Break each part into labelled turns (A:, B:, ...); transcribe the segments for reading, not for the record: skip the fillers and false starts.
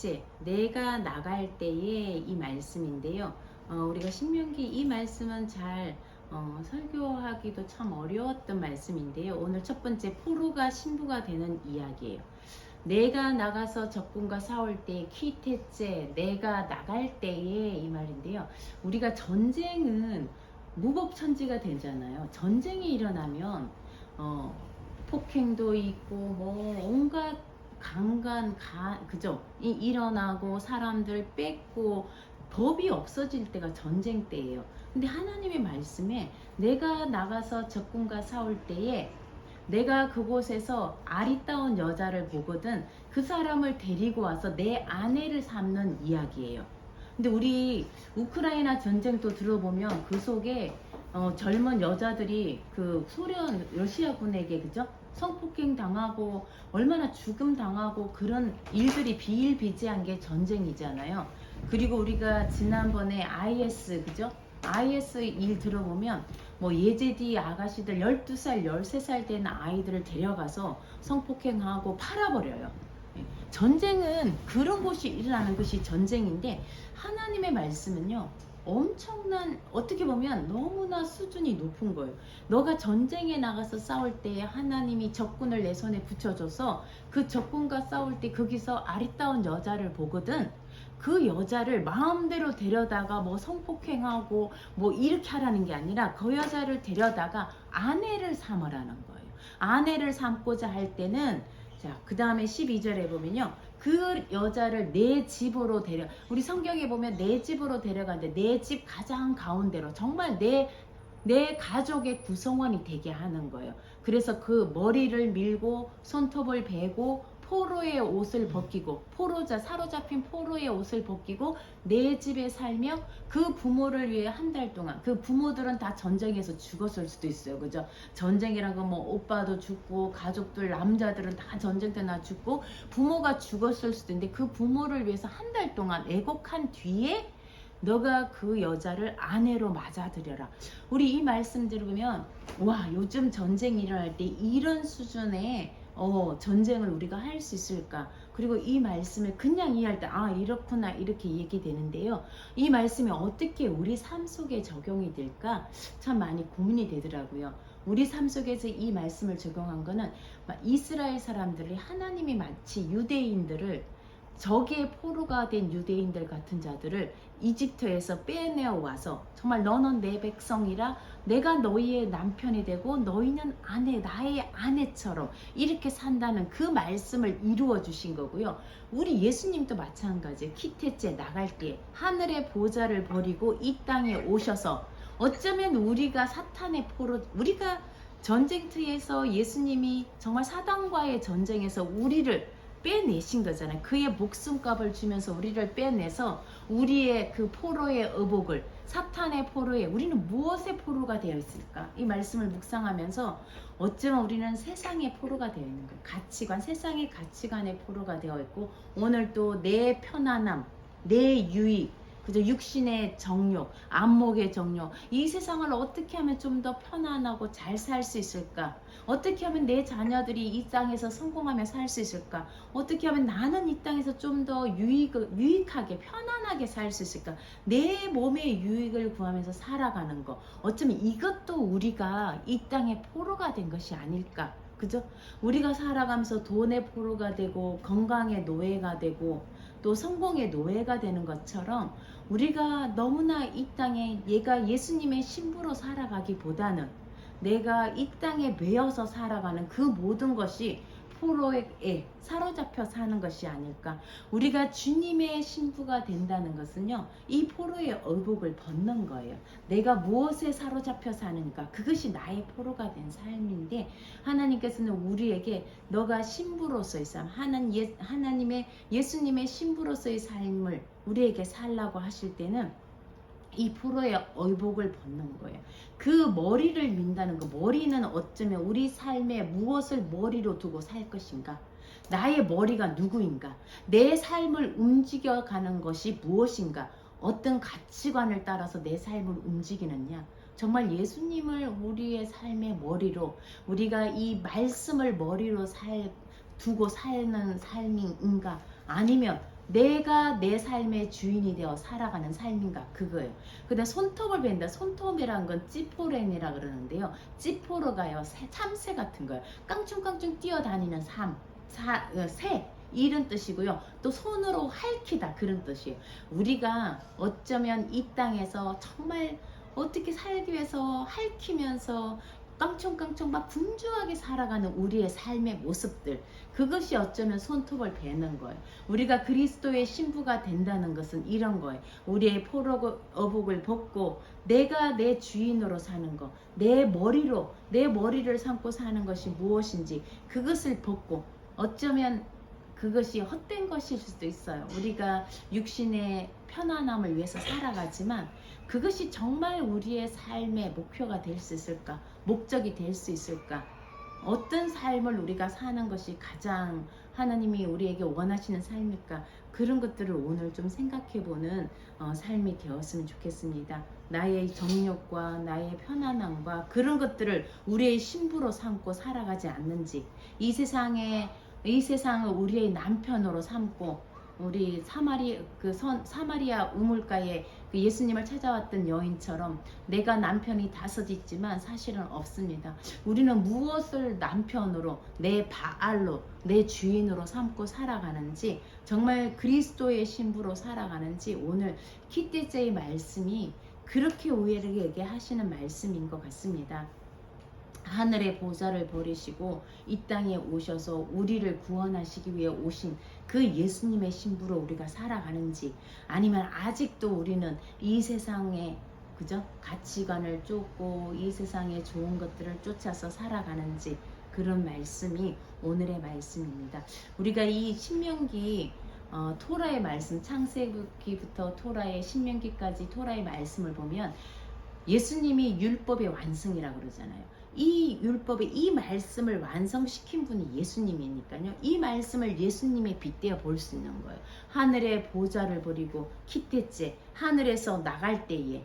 A: 키테째 내가 나갈 때의 이 말씀인데요. 우리가 신명기 이 말씀은 잘 설교하기도 참 어려웠던 말씀인데요. 오늘 첫 번째 포로가 신부가 되는 이야기예요. 내가 나가서 적군과 싸울 때 키테째 내가 나갈 때에 이 말인데요. 우리가 전쟁은 무법천지가 되잖아요. 전쟁이 일어나면 폭행도 있고 뭐 온갖 그죠? 일어나고 사람들 뺏고 법이 없어질 때가 전쟁 때예요. 근데 하나님의 말씀에 내가 나가서 적군과 싸울 때에 내가 그곳에서 아리따운 여자를 보거든 그 사람을 데리고 와서 내 아내를 삼는 이야기예요. 근데 우리 우크라이나 전쟁도 들어보면 그 속에 젊은 여자들이 그 소련 러시아군에게 그죠? 성폭행 당하고 얼마나 죽음 당하고 그런 일들이 비일비재한 게 전쟁이잖아요. 그리고 우리가 지난번에 IS 그죠? IS 일 들어보면 뭐 예제디 아가씨들 12살, 13살 된 아이들을 데려가서 성폭행하고 팔아버려요. 전쟁은 그런 곳이 일어나는 것이 전쟁인데 하나님의 말씀은요. 엄청난 어떻게 보면 너무나 수준이 높은 거예요. 너가 전쟁에 나가서 싸울 때 하나님이 적군을 내 손에 붙여줘서 그 적군과 싸울 때 거기서 아리따운 여자를 보거든 그 여자를 마음대로 데려다가 뭐 성폭행하고 뭐 이렇게 하라는 게 아니라 그 여자를 데려다가 아내를 삼으라는 거예요. 아내를 삼고자 할 때는 자, 그 다음에 12절에 보면요. 그 여자를 내 집으로 우리 성경에 보면 내 집으로 데려가는데 내 집 가장 가운데로 정말 내 가족의 구성원이 되게 하는 거예요. 그래서 그 머리를 밀고 손톱을 베고 포로의 옷을 벗기고 사로잡힌 포로의 옷을 벗기고 내 집에 살며 그 부모를 위해 한 달 동안 그 부모들은 다 전쟁에서 죽었을 수도 있어요. 그죠? 전쟁이란 건 뭐 오빠도 죽고 가족들 남자들은 다 전쟁 때 나 죽고 부모가 죽었을 수도 있는데 그 부모를 위해서 한 달 동안 애곡한 뒤에 너가 그 여자를 아내로 맞아들여라. 우리 이 말씀 들으면 와 요즘 전쟁이 일어날 때 이런 수준의 전쟁을 우리가 할 수 있을까? 그리고 이 말씀을 그냥 이해할 때 이렇구나 이렇게 얘기되는데요. 이 말씀이 어떻게 우리 삶 속에 적용이 될까? 참 많이 고민이 되더라고요. 우리 삶 속에서 이 말씀을 적용한 거는 이스라엘 사람들이 하나님이 마치 유대인들을 적의 포로가 된 유대인들 같은 자들을 이집트에서 빼내어 와서 정말 너는 내 백성이라 내가 너희의 남편이 되고 너희는 나의 아내처럼 이렇게 산다는 그 말씀을 이루어 주신 거고요. 우리 예수님도 마찬가지예요. 키테째 나갈 때 하늘의 보좌를 버리고 이 땅에 오셔서 어쩌면 우리가 사탄의 우리가 전쟁터에서 예수님이 정말 사단과의 전쟁에서 우리를 빼내신 거잖아요. 그의 목숨값을 주면서 우리를 빼내서 우리의 그 포로의 의복을 사탄의 포로에 우리는 무엇의 포로가 되어 있을까? 이 말씀을 묵상하면서 어쩌면 우리는 세상의 포로가 되어 있는 거예요. 세상의 가치관의 포로가 되어 있고 오늘 또 내 편안함, 내 유익 그저 육신의 정욕, 안목의 정욕 이 세상을 어떻게 하면 좀 더 편안하고 잘 살 수 있을까? 어떻게 하면 내 자녀들이 이 땅에서 성공하며 살 수 있을까? 어떻게 하면 나는 이 땅에서 좀 더 유익하게 편안하게 살 수 있을까? 내 몸의 유익을 구하면서 살아가는 거 어쩌면 이것도 우리가 이 땅의 포로가 된 것이 아닐까? 그죠? 우리가 살아가면서 돈의 포로가 되고 건강의 노예가 되고 또 성공의 노예가 되는 것처럼 우리가 너무나 이 땅에 얘가 예수님의 신부로 살아가기보다는 내가 이 땅에 매여서 살아가는 그 모든 것이 포로에 사로잡혀 사는 것이 아닐까. 우리가 주님의 신부가 된다는 것은요. 이 포로의 의복을 벗는 거예요. 내가 무엇에 사로잡혀 사는가. 그것이 나의 포로가 된 삶인데 하나님께서는 우리에게 너가 신부로서의 삶, 하나님의 예수님의 신부로서의 삶을 우리에게 살라고 하실 때는 이 포로의 의복을 벗는 거예요. 그 머리를 민다는 거 머리는 어쩌면 우리 삶에 무엇을 머리로 두고 살 것인가 나의 머리가 누구인가 내 삶을 움직여가는 것이 무엇인가 어떤 가치관을 따라서 내 삶을 움직이느냐 정말 예수님을 우리의 삶의 머리로 우리가 이 말씀을 머리로 두고 사는 삶인가 아니면 내가 내 삶의 주인이 되어 살아가는 삶인가, 그거예요. 그다음 손톱을 벤다. 손톱이란 건 찌포렌이라 그러는데요. 찌포로가요, 참새 같은 거예요. 깡충깡충 뛰어다니는 새, 이런 뜻이고요. 또 손으로 핥히다, 그런 뜻이에요. 우리가 어쩌면 이 땅에서 정말 어떻게 살기 위해서 핥히면서 깡총깡총 막 분주하게 살아가는 우리의 삶의 모습들, 그것이 어쩌면 손톱을 베는 거예요. 우리가 그리스도의 신부가 된다는 것은 이런 거예요. 우리의 어복을 벗고 내가 내 주인으로 사는 거, 내 머리를 삼고 사는 것이 무엇인지 그것을 벗고, 어쩌면 그것이 헛된 것일 수도 있어요. 우리가 육신의 편안함을 위해서 살아가지만 그것이 정말 우리의 삶의 목표가 될 수 있을까? 목적이 될 수 있을까? 어떤 삶을 우리가 사는 것이 가장 하나님이 우리에게 원하시는 삶일까? 그런 것들을 오늘 좀 생각해보는 삶이 되었으면 좋겠습니다. 나의 정욕과 나의 편안함과 그런 것들을 우리의 신부로 삼고 살아가지 않는지, 이 세상을 우리의 남편으로 삼고, 우리 사마리아 우물가에 그 예수님을 찾아왔던 여인처럼 내가 남편이 5 있지만 사실은 없습니다. 우리는 무엇을 남편으로, 내 바알로, 내 주인으로 삼고 살아가는지, 정말 그리스도의 신부로 살아가는지, 오늘 키티제의 말씀이 그렇게 우리에게 하시는 말씀인 것 같습니다. 하늘의 보좌를 버리시고 이 땅에 오셔서 우리를 구원하시기 위해 오신 그 예수님의 신부로 우리가 살아가는지, 아니면 아직도 우리는 이 세상의 가치관을 쫓고 이 세상의 좋은 것들을 쫓아서 살아가는지, 그런 말씀이 오늘의 말씀입니다. 우리가 이 신명기 토라의 말씀, 창세기부터 토라의 신명기까지 토라의 말씀을 보면 예수님이 율법의 완성이라고 그러잖아요. 이 율법의 이 말씀을 완성시킨 분이 예수님이니까요. 이 말씀을 예수님에 빗대어 볼 수 있는 거예요. 하늘의 보좌를 버리고 키테째, 하늘에서 나갈 때에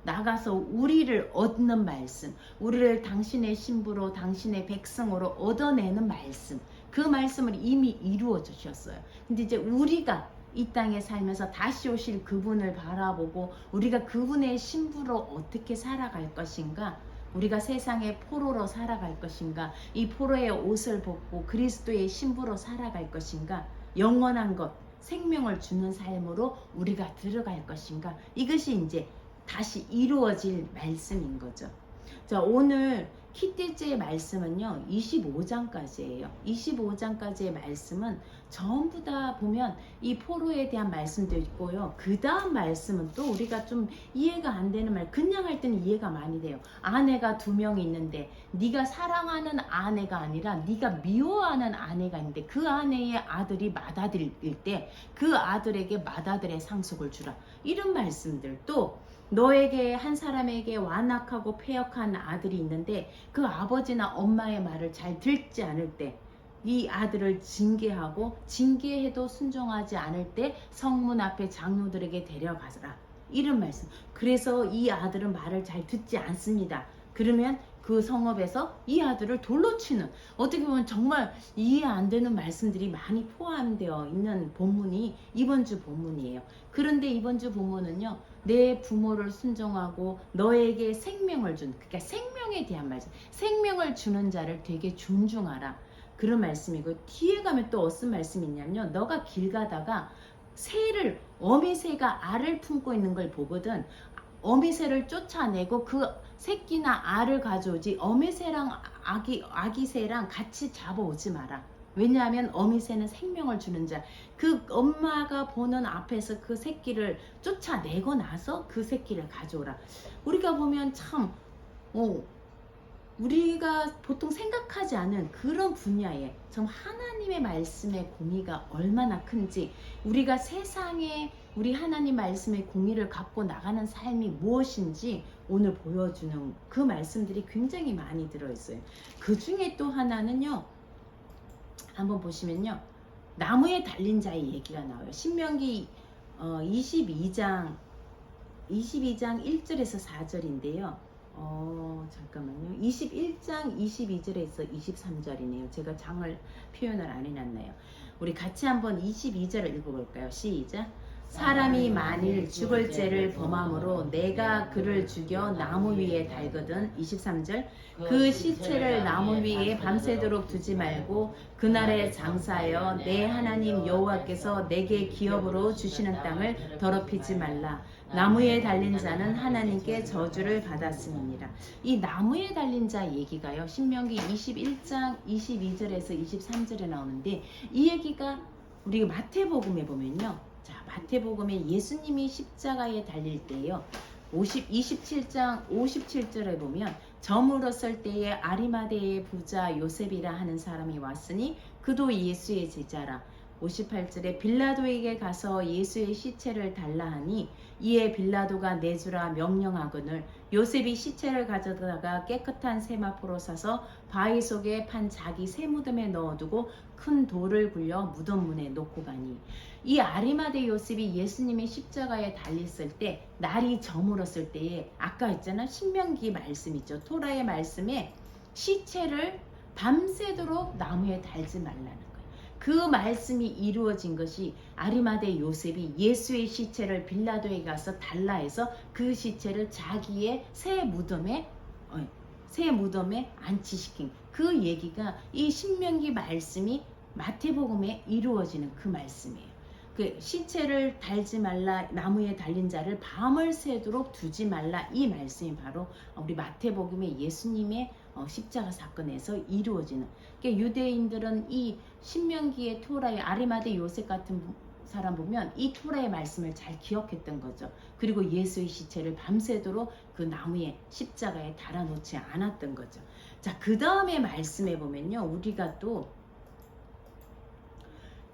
A: 나가서 우리를 얻는 말씀, 우리를 당신의 신부로, 당신의 백성으로 얻어내는 말씀, 그 말씀을 이미 이루어 주셨어요. 근데 이제 우리가 이 땅에 살면서 다시 오실 그분을 바라보고 우리가 그분의 신부로 어떻게 살아갈 것인가, 우리가 세상의 포로로 살아갈 것인가, 이 포로의 옷을 벗고 그리스도의 신부로 살아갈 것인가, 영원한 것, 생명을 주는 삶으로 우리가 들어갈 것인가, 이것이 이제 다시 이루어질 말씀인 거죠. 자, 오늘 키티제의 말씀은요 25장까지예요. 25장까지의 말씀은 전부 다 보면 이 포로에 대한 말씀도 있고요. 그 다음 말씀은 또 우리가 좀 이해가 안 되는 말, 그냥 할 때는 이해가 많이 돼요. 아내가 2명이 있는데 네가 사랑하는 아내가 아니라 네가 미워하는 아내가 있는데 그 아내의 아들이 맏아들일 때 그 아들에게 맏아들의 상속을 주라, 이런 말씀들. 또 너에게 한 사람에게 완악하고 패역한 아들이 있는데 그 아버지나 엄마의 말을 잘 듣지 않을 때 이 아들을 징계하고, 징계해도 순종하지 않을 때 성문 앞에 장로들에게 데려가라, 이런 말씀. 그래서 이 아들은 말을 잘 듣지 않습니다. 그러면 그 성읍에서 이 아들을 돌로 치는, 어떻게 보면 정말 이해 안 되는 말씀들이 많이 포함되어 있는 본문이 이번 주 본문이에요. 그런데 이번 주 본문은요, 내 부모를 순종하고 너에게 생명을 준, 그러니까 생명에 대한 말씀, 생명을 주는 자를 되게 존중하라, 그런 말씀이고, 뒤에 가면 또 어떤 말씀이 있냐면요, 너가 길 가다가 어미새가 알을 품고 있는 걸 보거든, 어미새를 쫓아내고 그 새끼나 알을 가져오지 어미새랑 아기새랑 같이 잡아오지 마라. 왜냐하면 어미새는 생명을 주는 자, 그 엄마가 보는 앞에서 그 새끼를 쫓아내고 나서 그 새끼를 가져오라. 우리가 보면 참 우리가 보통 생각하지 않은 그런 분야에 참 하나님의 말씀의 공의가 얼마나 큰지, 우리가 세상에 우리 하나님 말씀의 공의를 갖고 나가는 삶이 무엇인지 오늘 보여주는 그 말씀들이 굉장히 많이 들어있어요. 그 중에 또 하나는요, 한번 보시면요, 나무에 달린 자의 얘기가 나와요. 신명기 22장 1절에서 4절인데요. 잠깐만요. 21장 22절에서 23절이네요. 제가 장을 표현을 안 해놨나요. 우리 같이 한번 22절을 읽어볼까요? 시작. 사람이 만일 죽을 죄를 범함으로 내가 그를 죽여 나무 위에 달거든. 23절. 그 시체를 나무 위에 밤새도록 두지 말고 그날에 장사하여 내 하나님 여호와께서 내게 기업으로 주시는 땅을 더럽히지 말라. 나무에 달린 자는 하나님께 저주를 받았음이니라. 이 나무에 달린 자 얘기가요, 신명기 21장 22절에서 23절에 나오는데, 이 얘기가 우리 마태복음에 보면요, 자, 마태복음에 예수님이 십자가에 달릴 때요, 27장 57절에 보면 저물었을 때에 아리마대의 부자 요셉이라 하는 사람이 왔으니 그도 예수의 제자라. 58절에 빌라도에게 가서 예수의 시체를 달라 하니 이에 빌라도가 내주라 명령하거늘 요셉이 시체를 가져다가 깨끗한 세마포로 싸서 바위 속에 판 자기 새 무덤에 넣어두고 큰 돌을 굴려 무덤 문에 놓고 가니, 이 아리마대 요셉이 예수님의 십자가에 달렸을 때, 날이 저물었을 때에, 아까 했잖아, 신명기 말씀 있죠, 토라의 말씀에 시체를 밤새도록 나무에 달지 말라는 거예요. 그 말씀이 이루어진 것이 아리마대 요셉이 예수의 시체를 빌라도에 가서 달라 해서 그 시체를 자기의 새 무덤에 안치시킨 그 얘기가, 이 신명기 말씀이 마태복음에 이루어지는 그 말씀이에요. 그 시체를 달지 말라, 나무에 달린 자를 밤을 새도록 두지 말라, 이 말씀이 바로 우리 마태복음의 예수님의 십자가 사건에서 이루어지는. 그러니까 유대인들은 이 신명기의 토라의 아리마대 요셉 같은 사람 보면 이 토라의 말씀을 잘 기억했던 거죠. 그리고 예수의 시체를 밤새도록 그 나무에 십자가에 달아놓지 않았던 거죠. 자, 그 다음에 말씀해 보면요, 우리가 또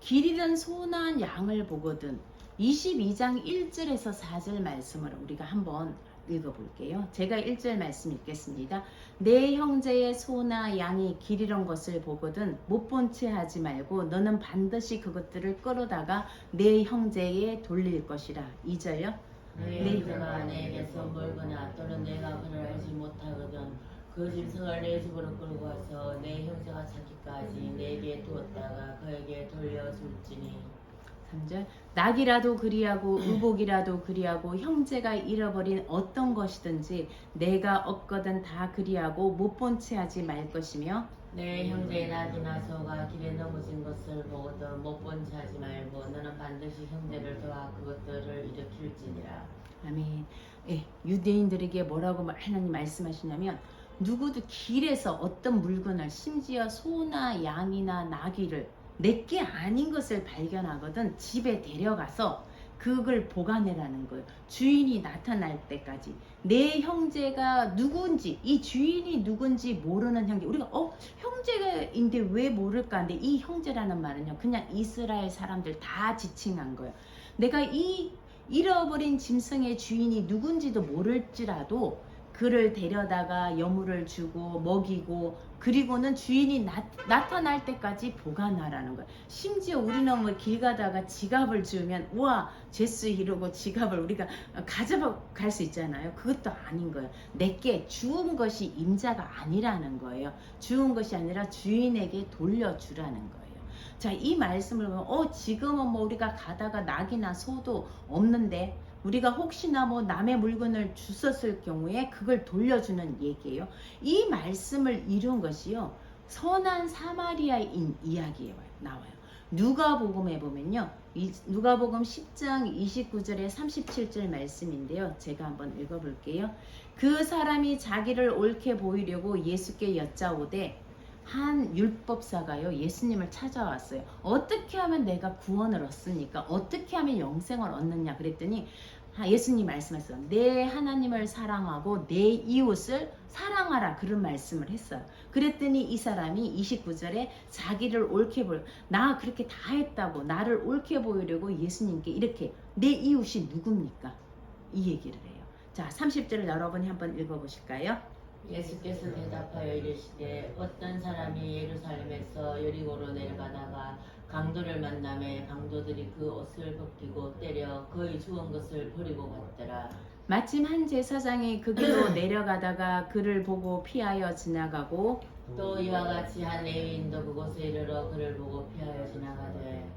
A: 길 잃은 소난 양을 보거든, 22장 1절에서 4절 말씀을 우리가 한번 읽어볼게요. 제가 1절 말씀 읽겠습니다. 내 형제의 소나 양이 길 잃은 것을 보거든 못 본 채 하지 말고 너는 반드시 그것들을 끌어다가 내 형제에 돌릴 것이라. 2절요.
B: 내 형제가 내게서 멀거나 또는 내가 그를 알지 못하거든 그 짐승을 내 집으로 끌고 와서 내 형제가 찾기까지 내게 두었다가 그에게 돌려줄지니.
A: 3절. 낙이라도 그리하고 의복이라도 그리하고 형제가 잃어버린 어떤 것이든지 내가 얻거든 다 그리하고 못 본 채 하지 말 것이며,
B: 내 형제의 낙이나 소가 길에 넘어진 것을 보거든 못 본 채 하지 말고 너는 반드시 형제를 도와 그것들을 일으킬지니라.
A: 아멘. 예, 유대인들에게 뭐라고 하나님 말씀하시냐면, 누구도 길에서 어떤 물건을, 심지어 소나 양이나 나귀를 내게 아닌 것을 발견하거든 집에 데려가서 그걸 보관해라는 거예요. 주인이 나타날 때까지. 내 형제가 누군지, 이 주인이 누군지 모르는 형제. 우리가 형제인데 왜 모를까? 근데 이 형제라는 말은요, 그냥 이스라엘 사람들 다 지칭한 거예요. 내가 이 잃어버린 짐승의 주인이 누군지도 모를지라도 그를 데려다가 여물을 주고 먹이고, 그리고는 주인이 나타날 때까지 보관하라는 거예요. 심지어 우리는 뭐 길 가다가 지갑을 주우면 우와 제수 이러고 지갑을 우리가 가져갈 수 있잖아요. 그것도 아닌 거예요. 내게 주운 것이 임자가 아니라는 거예요. 주운 것이 아니라 주인에게 돌려주라는 거예요. 자, 이 말씀을 보면 지금은 뭐 우리가 가다가 낙이나 소도 없는데, 우리가 혹시나 뭐 남의 물건을 주웠을 경우에 그걸 돌려주는 얘기예요. 이 말씀을 이룬 것이요, 선한 사마리아인 이야기에 나와요. 누가복음에 보면요, 누가복음 10장 29절에 37절 말씀인데요, 제가 한번 읽어볼게요. 그 사람이 자기를 옳게 보이려고 예수께 여짜오되, 한 율법사가요 예수님을 찾아왔어요. 어떻게 하면 내가 구원을 얻습니까? 어떻게 하면 영생을 얻느냐 그랬더니 예수님 말씀하셨어요. 내 하나님을 사랑하고 내 이웃을 사랑하라, 그런 말씀을 했어요. 그랬더니 이 사람이 29절에 자기를 옳게 나 그렇게 다 했다고 나를 옳게 보이려고 예수님께 이렇게, 내 이웃이 누굽니까? 이 얘기를 해요. 자, 30절을 여러분이 한번 읽어보실까요?
B: 예수께서 대답하여 이르시되 어떤 사람이 예루살렘에서 여리고로 내려가다가 강도를 만나매 강도들이 그 옷을 벗기고 때려 그의 주운 것을 버리고 갔더라.
A: 마침 한 제사장이 그 길로 내려가다가 그를 보고 피하여 지나가고
B: 또 이와 같이 한 레위인도 그곳에 이르러 그를 보고 피하여 지나가되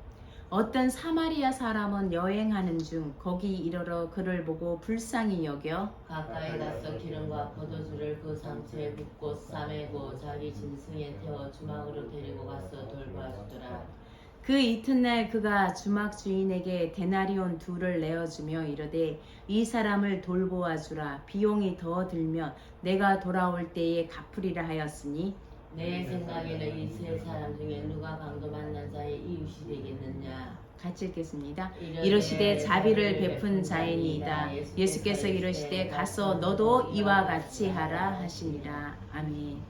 A: 어떤 사마리아 사람은 여행하는 중 거기 이르러 그를 보고 불쌍히 여겨
B: 가까이 가서 기름과 포도주를 그 상처에 붓고 싸매고 자기 짐승에 태워 주막으로 데리고 가서 돌보아주더라.
A: 그 이튿날 그가 주막 주인에게 데나리온 둘을 내어주며 이르되 이 사람을 돌보아 주라 비용이 더 들면 내가 돌아올 때에 갚으리라 하였으니
B: 내 생각에는 이 세 사람 중에 누가 강도 만난 자의 이웃이 되겠느냐.
A: 같이 읽겠습니다. 이르시되 자비를 베푼 자이니이다. 예수께서 이르시되 가서 너도 이와 같이 하라 하시니라. 아멘.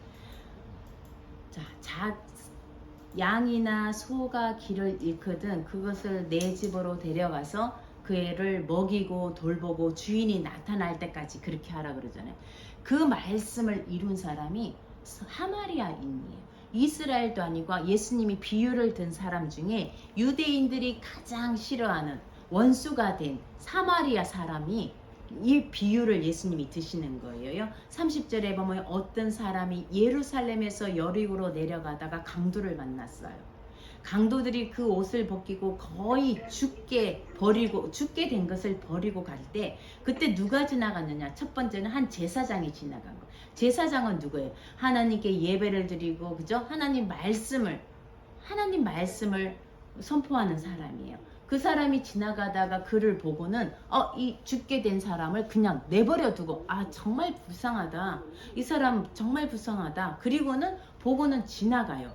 A: 자, 양이나 소가 길을 잃거든 그것을 내 집으로 데려가서 그 애를 먹이고 돌보고 주인이 나타날 때까지 그렇게 하라 그러잖아요. 그 말씀을 이룬 사람이 사마리아인이에요. 이스라엘도 아니고 예수님이 비유를 든 사람 중에 유대인들이 가장 싫어하는 원수가 된 사마리아 사람이 이 비유를 예수님이 드시는 거예요. 30절에 보면 어떤 사람이 예루살렘에서 여리고로 내려가다가 강도를 만났어요. 강도들이 그 옷을 벗기고 거의 죽게 된 것을 버리고 갈 때 그때 누가 지나갔느냐? 첫 번째는 한 제사장이 지나간 거. 제사장은 누구예요? 하나님께 예배를 드리고 그죠? 하나님 말씀을 선포하는 사람이에요. 그 사람이 지나가다가 그를 보고는 이 죽게 된 사람을 그냥 내버려 두고 정말 불쌍하다. 이 사람 정말 불쌍하다. 그리고는 보고는 지나가요.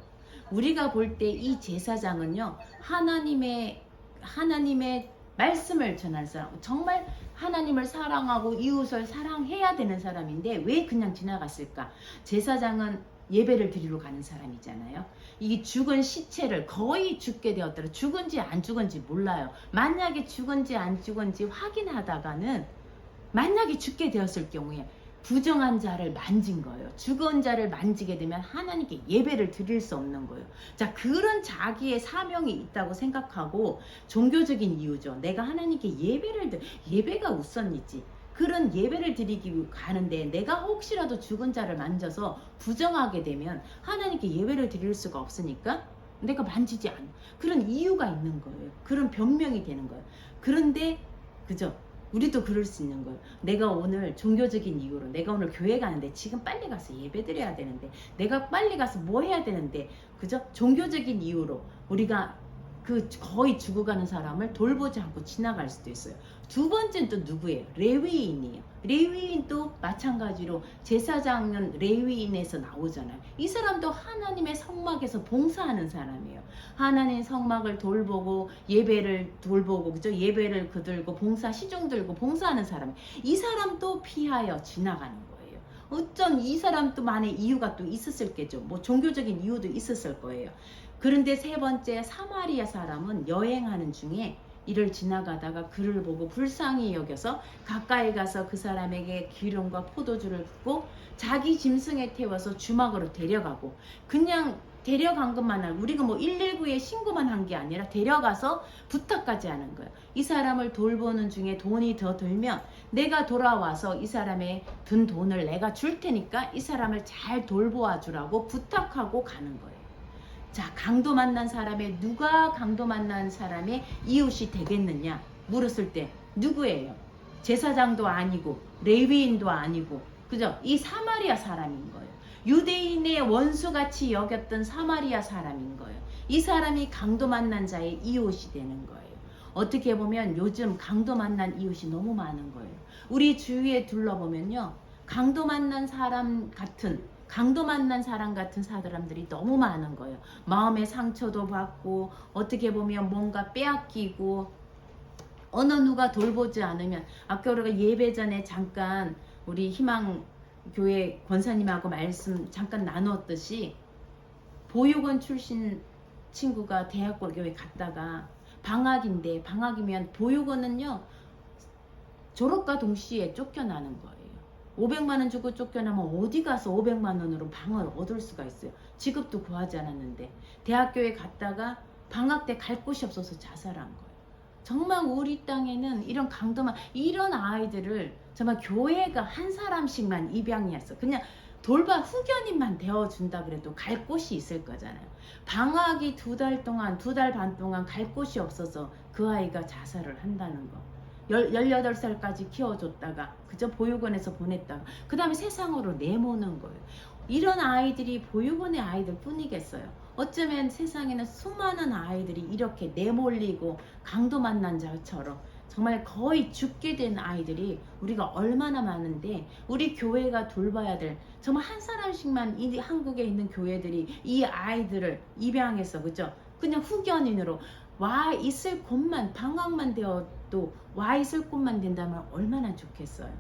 A: 우리가 볼 때 이 제사장은요 하나님의 말씀을 전할 사람, 정말 하나님을 사랑하고 이웃을 사랑해야 되는 사람인데 왜 그냥 지나갔을까? 제사장은 예배를 드리러 가는 사람이잖아요. 이 죽은 시체를 거의 죽게 되었더라. 죽은지 안 죽은지 몰라요. 만약에 죽은지 안 죽은지 확인하다가는 만약에 죽게 되었을 경우에 부정한 자를 만진 거예요. 죽은 자를 만지게 되면 하나님께 예배를 드릴 수 없는 거예요. 자, 그런 자기의 사명이 있다고 생각하고 종교적인 이유죠. 내가 하나님께 예배가 우선이지. 그런 예배를 드리기 가는데 내가 혹시라도 죽은 자를 만져서 부정하게 되면 하나님께 예배를 드릴 수가 없으니까 내가 만지지 않아. 그런 이유가 있는 거예요. 그런 변명이 되는 거예요. 그런데 그죠? 우리도 그럴 수 있는 거예요. 내가 오늘 종교적인 이유로 내가 오늘 교회 가는데 지금 빨리 가서 예배 드려야 되는데 내가 빨리 가서 뭐 해야 되는데 그죠? 종교적인 이유로 우리가 그 거의 죽어가는 사람을 돌보지 않고 지나갈 수도 있어요. 두 번째는 또 누구예요? 레위인이에요. 레위인도 마찬가지로 제사장은 레위인에서 나오잖아요. 이 사람도 하나님의 성막에서 봉사하는 사람이에요. 하나님의 성막을 돌보고 예배를 돌보고 그죠? 예배를 그들고 봉사 시중 들고 봉사하는 사람. 이 사람도 피하여 지나가는 거예요. 어쩐 이 사람도 만의 이유가 또 있었을겠죠. 뭐 종교적인 이유도 있었을 거예요. 그런데 세 번째 사마리아 사람은 여행하는 중에 이를 지나가다가 그를 보고 불쌍히 여겨서 가까이 가서 그 사람에게 기름과 포도주를 붓고 자기 짐승에 태워서 주막으로 데려가고 그냥 데려간 것만 아니라 우리가 뭐 119에 신고만 한 게 아니라 데려가서 부탁까지 하는 거예요. 이 사람을 돌보는 중에 돈이 더 들면 내가 돌아와서 이 사람의 든 돈을 내가 줄 테니까 이 사람을 잘 돌보아 주라고 부탁하고 가는 거예요. 자, 누가 강도 만난 사람의 이웃이 되겠느냐 물었을 때 누구예요? 제사장도 아니고 레위인도 아니고 그죠? 이 사마리아 사람인 거예요. 유대인의 원수같이 여겼던 사마리아 사람인 거예요. 이 사람이 강도 만난 자의 이웃이 되는 거예요. 어떻게 보면 요즘 강도 만난 이웃이 너무 많은 거예요. 우리 주위에 둘러보면요. 강도 만난 사람 같은 사람들이 너무 많은 거예요. 마음의 상처도 받고 어떻게 보면 뭔가 빼앗기고 어느 누가 돌보지 않으면 아까 우리가 예배 전에 잠깐 우리 희망교회 권사님하고 말씀 잠깐 나누었듯이 보육원 출신 친구가 대학교에 갔다가 방학이면 보육원은요 졸업과 동시에 쫓겨나는 거예요. 500만 원 주고 쫓겨나면 어디 가서 500만 원으로 방을 얻을 수가 있어요. 직업도 구하지 않았는데 대학교에 갔다가 방학 때 갈 곳이 없어서 자살한 거예요. 정말 우리 땅에는 이런 아이들을 정말 교회가 한 사람씩만 입양했어. 그냥 돌봐 후견인만 되어준다 그래도 갈 곳이 있을 거잖아요. 방학이 2달 동안 2달 반 동안 갈 곳이 없어서 그 아이가 자살을 한다는 거. 18살까지 키워줬다가 그저 보육원에서 보냈다가 그 다음에 세상으로 내모는 거예요. 이런 아이들이 보육원의 아이들 뿐이겠어요. 어쩌면 세상에는 수많은 아이들이 이렇게 내몰리고 강도 만난 자처럼 정말 거의 죽게 된 아이들이 우리가 얼마나 많은데, 우리 교회가 돌봐야 될, 정말 한 사람씩만 이 한국에 있는 교회들이 이 아이들을 입양해서 그죠? 그냥 후견인으로 와 있을 곳만, 방학만 되어도 와 있을 곳만 된다면 얼마나 좋겠어요.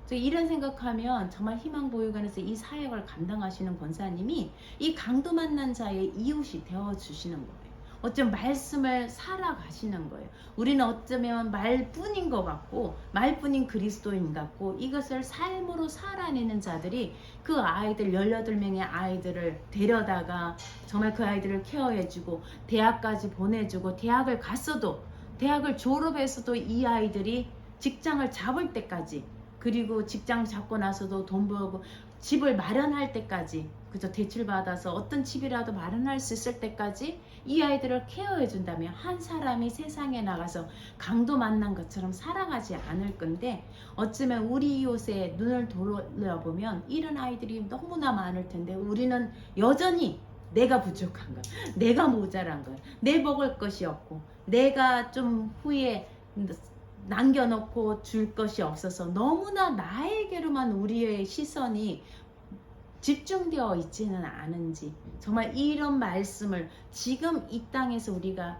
A: 이런 생각하면 정말 희망보육원에서 이 사역을 감당하시는 권사님이 이 강도 만난 자의 이웃이 되어주시는 거예요. 어쩌면 말씀을 살아가시는 거예요. 우리는 어쩌면 말뿐인 것 같고, 말뿐인 그리스도인 같고, 이것을 삶으로 살아내는 자들이 그 아이들 18명의 아이들을 데려다가 정말 그 아이들을 케어해주고 대학까지 보내주고, 대학을 갔어도, 대학을 졸업해서도 이 아이들이 직장을 잡을 때까지, 그리고 직장 잡고 나서도 돈 벌고 집을 마련할 때까지, 그저 대출 받아서 어떤 집이라도 마련할 수 있을 때까지 이 아이들을 케어해 준다면 한 사람이 세상에 나가서 강도 만난 것처럼 살아가지 않을 건데, 어쩌면 우리 이웃에 눈을 돌려보면 이런 아이들이 너무나 많을 텐데, 우리는 여전히 내가 부족한 것, 내가 모자란 것, 내 먹을 것이 없고, 내가 좀 후에 남겨놓고 줄 것이 없어서 너무나 나에게로만 우리의 시선이 집중되어 있지는 않은지, 정말 이런 말씀을 지금 이 땅에서 우리가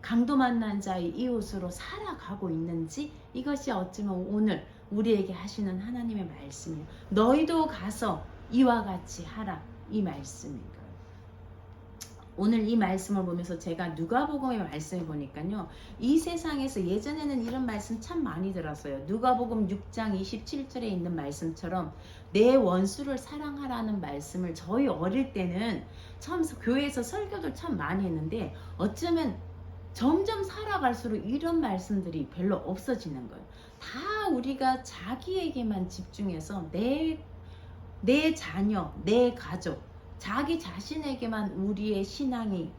A: 강도 만난 자의 이웃으로 살아가고 있는지, 이것이 어쩌면 오늘 우리에게 하시는 하나님의 말씀이에요. 너희도 가서 이와 같이 하라, 이 말씀입니다. 오늘 이 말씀을 보면서 제가 누가복음의 말씀을 보니까요, 이 세상에서 예전에는 이런 말씀 참 많이 들었어요. 누가복음 6장 27절에 있는 말씀처럼 내 원수를 사랑하라는 말씀을 저희 어릴 때는 처음 교회에서 설교도 참 많이 했는데, 어쩌면 점점 살아갈수록 이런 말씀들이 별로 없어지는 거예요. 다 우리가 자기에게만 집중해서 내 자녀, 내 가족, 자기 자신에게만 우리의 신앙이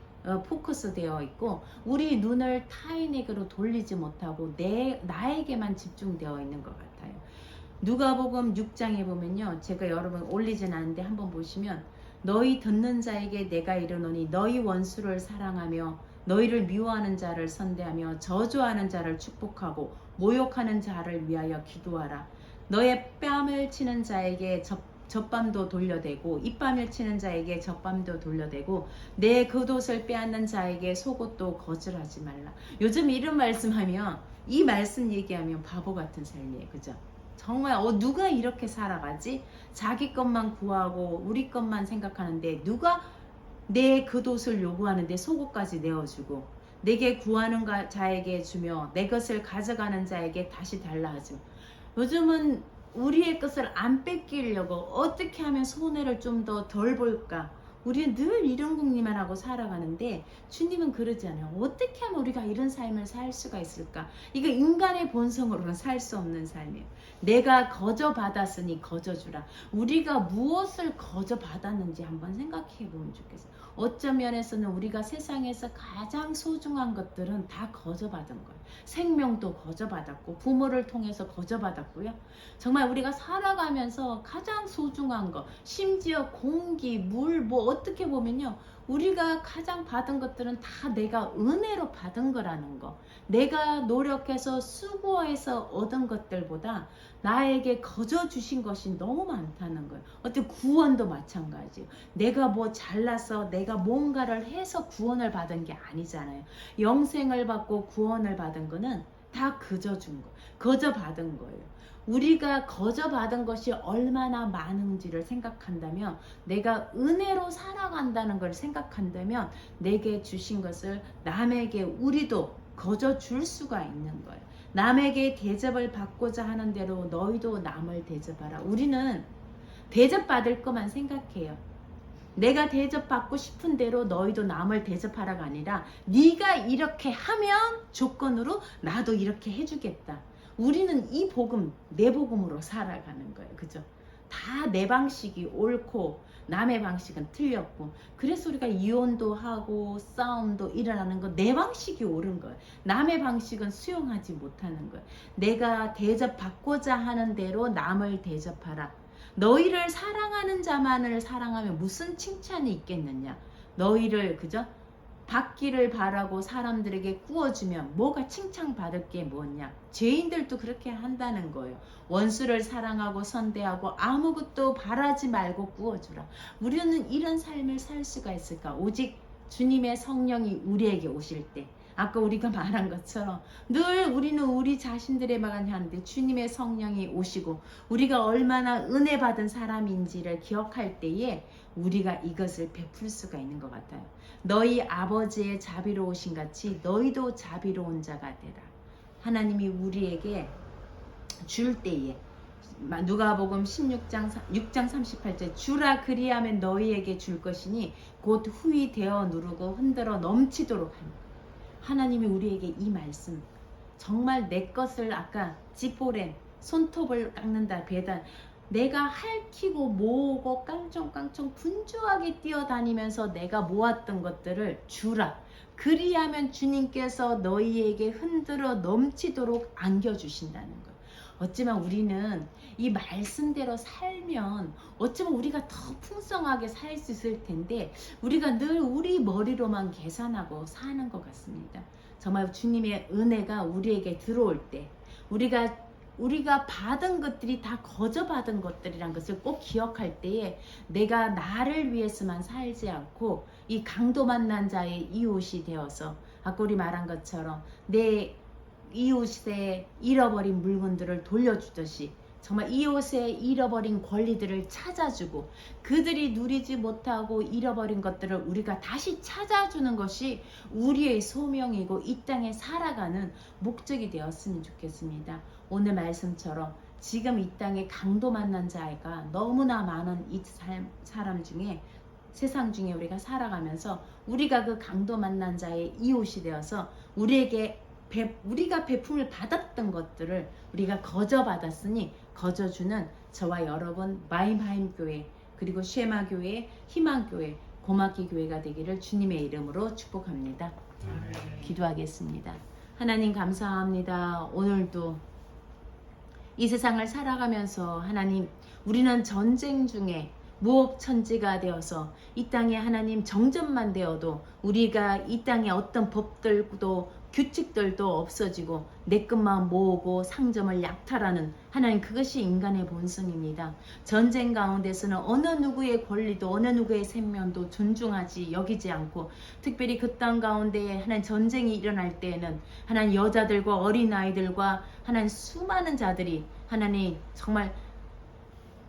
A: 포커스 되어 있고, 우리 눈을 타인에게로 돌리지 못하고 나에게만 집중되어 있는 것 같아요. 누가복음 6장에 보면요, 제가 여러분 올리진 않은데 한번 보시면, 너희 듣는 자에게 내가 이르노니 너희 원수를 사랑하며 너희를 미워하는 자를 선대하며 저주하는 자를 축복하고 모욕하는 자를 위하여 기도하라. 너의 뺨을 치는 자에게 젖밤도 돌려대고 입밤을 치는 자에게 젖밤도 돌려대고 내 겉옷을 빼앗는 자에게 속옷도 거절하지 말라. 요즘 이런 말씀하면, 이 말씀 얘기하면 바보 같은 삶이에요. 그죠? 정말 누가 이렇게 살아가지? 자기 것만 구하고 우리 것만 생각하는데, 누가 내 겉옷을 요구하는데 속옷까지 내어주고, 내게 구하는 자에게 주며 내 것을 가져가는 자에게 다시 달라 하죠. 요즘은 우리의 것을 안 뺏기려고 어떻게 하면 손해를 좀 더 덜 볼까, 우리는 늘 이런 궁리만 하고 살아가는데, 주님은 그러지 않아요. 어떻게 하면 우리가 이런 삶을 살 수가 있을까? 이거 인간의 본성으로는 살 수 없는 삶이에요. 내가 거저 받았으니 거저 주라. 우리가 무엇을 거저 받았는지 한번 생각해 보면 좋겠어요. 어떤 면에서는 우리가 세상에서 가장 소중한 것들은 다 거저 받은 거예요. 생명도 거저 받았고, 부모를 통해서 거저 받았고요. 정말 우리가 살아가면서 가장 소중한 거, 심지어 공기, 물, 어떻게 보면요, 우리가 가장 받은 것들은 다 내가 은혜로 받은 거라는 거. 내가 노력해서 수고해서 얻은 것들보다 나에게 거저 주신 것이 너무 많다는 거예요. 어떤 구원도 마찬가지예요. 내가 잘나서 내가 뭔가를 해서 구원을 받은 게 아니잖아요. 영생을 받고 구원을 받은 거는 다 거저 준 거, 거저 받은 거예요. 우리가 거저 받은 것이 얼마나 많은지를 생각한다면, 내가 은혜로 살아간다는 걸 생각한다면, 내게 주신 것을 남에게 우리도 거저 줄 수가 있는 거예요. 남에게 대접을 받고자 하는 대로 너희도 남을 대접하라. 우리는 대접받을 것만 생각해요. 내가 대접받고 싶은 대로 너희도 남을 대접하라가 아니라, 네가 이렇게 하면 조건으로 나도 이렇게 해주겠다. 우리는 이 복음, 내 복음으로 살아가는 거예요. 그죠? 다 내 방식이 옳고 남의 방식은 틀렸고, 그래서 우리가 이혼도 하고 싸움도 일어나는 거 내 방식이 옳은 거예요. 남의 방식은 수용하지 못하는 거예요. 내가 대접받고자 하는 대로 남을 대접하라. 너희를 사랑하는 자만을 사랑하면 무슨 칭찬이 있겠느냐. 너희를 그저 받기를 바라고 사람들에게 구워주면 뭐가 칭찬받을 게 뭐냐. 죄인들도 그렇게 한다는 거예요. 원수를 사랑하고 선대하고 아무것도 바라지 말고 구워주라. 우리는 이런 삶을 살 수가 있을까? 오직 주님의 성령이 우리에게 오실 때, 아까 우리가 말한 것처럼 늘 우리는 우리 자신들에만 하는데 주님의 성령이 오시고 우리가 얼마나 은혜 받은 사람인지를 기억할 때에 우리가 이것을 베풀 수가 있는 것 같아요. 너희 아버지의 자비로우신 같이 너희도 자비로운 자가 되라. 하나님이 우리에게 줄 때에, 누가복음 16장 6장 38절, 주라 그리하면 너희에게 줄 것이니 곧 후히 되어 누르고 흔들어 넘치도록 합니다. 하나님이 우리에게 이 말씀, 정말 내 것을, 아까 지포렌 손톱을 깎는다, 배단, 내가 핥히고 모으고 깡총깡총 분주하게 뛰어다니면서 내가 모았던 것들을 주라. 그리하면 주님께서 너희에게 흔들어 넘치도록 안겨주신다는 거예요. 어쩌면 우리는 이 말씀대로 살면 어쩌면 우리가 더 풍성하게 살 수 있을 텐데 우리가 늘 우리 머리로만 계산하고 사는 것 같습니다. 정말 주님의 은혜가 우리에게 들어올 때 우리가 받은 것들이 다 거저 받은 것들이란 것을 꼭 기억할 때에 내가 나를 위해서만 살지 않고 이 강도 만난 자의 이웃이 되어서, 아까 우리 말한 것처럼 내 이웃의 잃어버린 물건들을 돌려주듯이 정말 이웃의 잃어버린 권리들을 찾아주고 그들이 누리지 못하고 잃어버린 것들을 우리가 다시 찾아주는 것이 우리의 소명이고 이 땅에 살아가는 목적이 되었으면 좋겠습니다. 오늘 말씀처럼 지금 이 땅에 강도 만난 자가 너무나 많은 이 사람 중에, 세상 중에 우리가 살아가면서 우리가 그 강도 만난 자의 이웃이 되어서 우리가 베품을 받았던 것들을 우리가 거저 받았으니 거저주는 저와 여러분 마임하임 교회, 그리고 쉐마 교회, 희망 교회, 고맙기 교회가 되기를 주님의 이름으로 축복합니다. 기도하겠습니다. 하나님 감사합니다. 오늘도 이 세상을 살아가면서 하나님, 우리는 전쟁 중에 무업천지가 되어서 이 땅에 하나님 정전만 되어도 우리가 이 땅에 어떤 법들도 규칙들도 없어지고 내 것만 모으고 상점을 약탈하는, 하나님 그것이 인간의 본성입니다. 전쟁 가운데서는 어느 누구의 권리도 어느 누구의 생명도 존중하지 여기지 않고, 특별히 그 땅 가운데 하나님 전쟁이 일어날 때에는 하나님 여자들과 어린아이들과 하나님 수많은 자들이 하나님 정말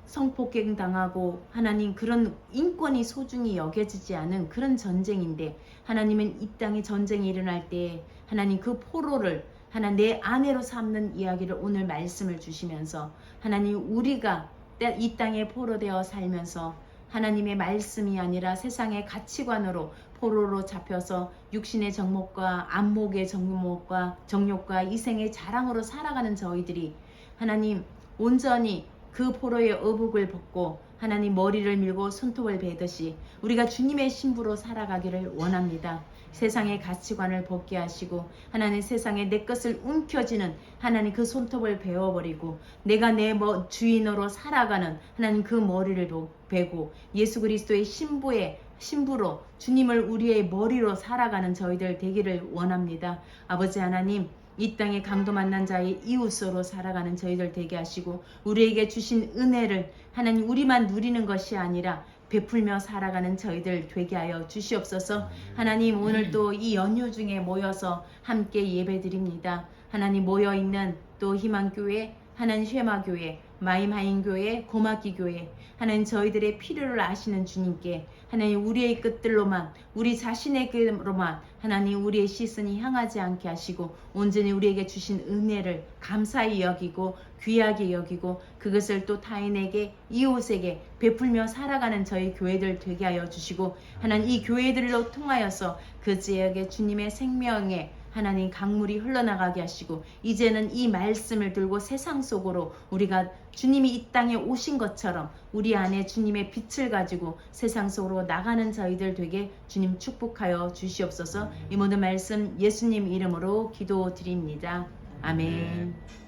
A: 성폭행 당하고 하나님 그런 인권이 소중히 여겨지지 않은 그런 전쟁인데, 하나님은 이 땅에 전쟁이 일어날 때 하나님 그 포로를 하나님 내 아내로 삼는 이야기를 오늘 말씀을 주시면서, 하나님 우리가 이 땅에 포로되어 살면서 하나님의 말씀이 아니라 세상의 가치관으로 포로로 잡혀서 육신의 정욕과 안목의 정욕과 이생의 자랑으로 살아가는 저희들이 하나님 온전히 그 포로의 어복을 벗고 하나님 머리를 밀고 손톱을 베듯이 우리가 주님의 신부로 살아가기를 원합니다. 세상의 가치관을 벗게 하시고 하나님 세상에 내 것을 움켜쥐는 하나님 그 손톱을 베어버리고 내가 내 주인으로 살아가는 하나님 그 머리를 베고 예수 그리스도의 신부로 주님을 우리의 머리로 살아가는 저희들 되기를 원합니다. 아버지 하나님, 이 땅에 강도 만난 자의 이웃으로 살아가는 저희들 되게 하시고 우리에게 주신 은혜를 하나님 우리만 누리는 것이 아니라 베풀며 살아가는 저희들 되게 하여 주시옵소서. 하나님 오늘 또 이 연휴 중에 모여서 함께 예배드립니다. 하나님 모여있는 또 희망교회, 하나님 쉐마교회, 마임하인교회, 고맙기교회, 하나님 저희들의 필요를 아시는 주님께 하나님 우리의 끝들로만, 우리 자신의 끝으로만 하나님 우리의 시선이 향하지 않게 하시고 온전히 우리에게 주신 은혜를 감사히 여기고 귀하게 여기고 그것을 또 타인에게, 이웃에게 베풀며 살아가는 저희 교회들 되게 하여 주시고 하나님 이 교회들로 통하여서 그 지역에 주님의 생명의 하나님 강물이 흘러나가게 하시고 이제는 이 말씀을 들고 세상 속으로 우리가 주님이 이 땅에 오신 것처럼 우리 안에 주님의 빛을 가지고 세상 속으로 나가는 저희들 되게 주님 축복하여 주시옵소서. 이 모든 말씀 예수님 이름으로 기도드립니다. 아멘.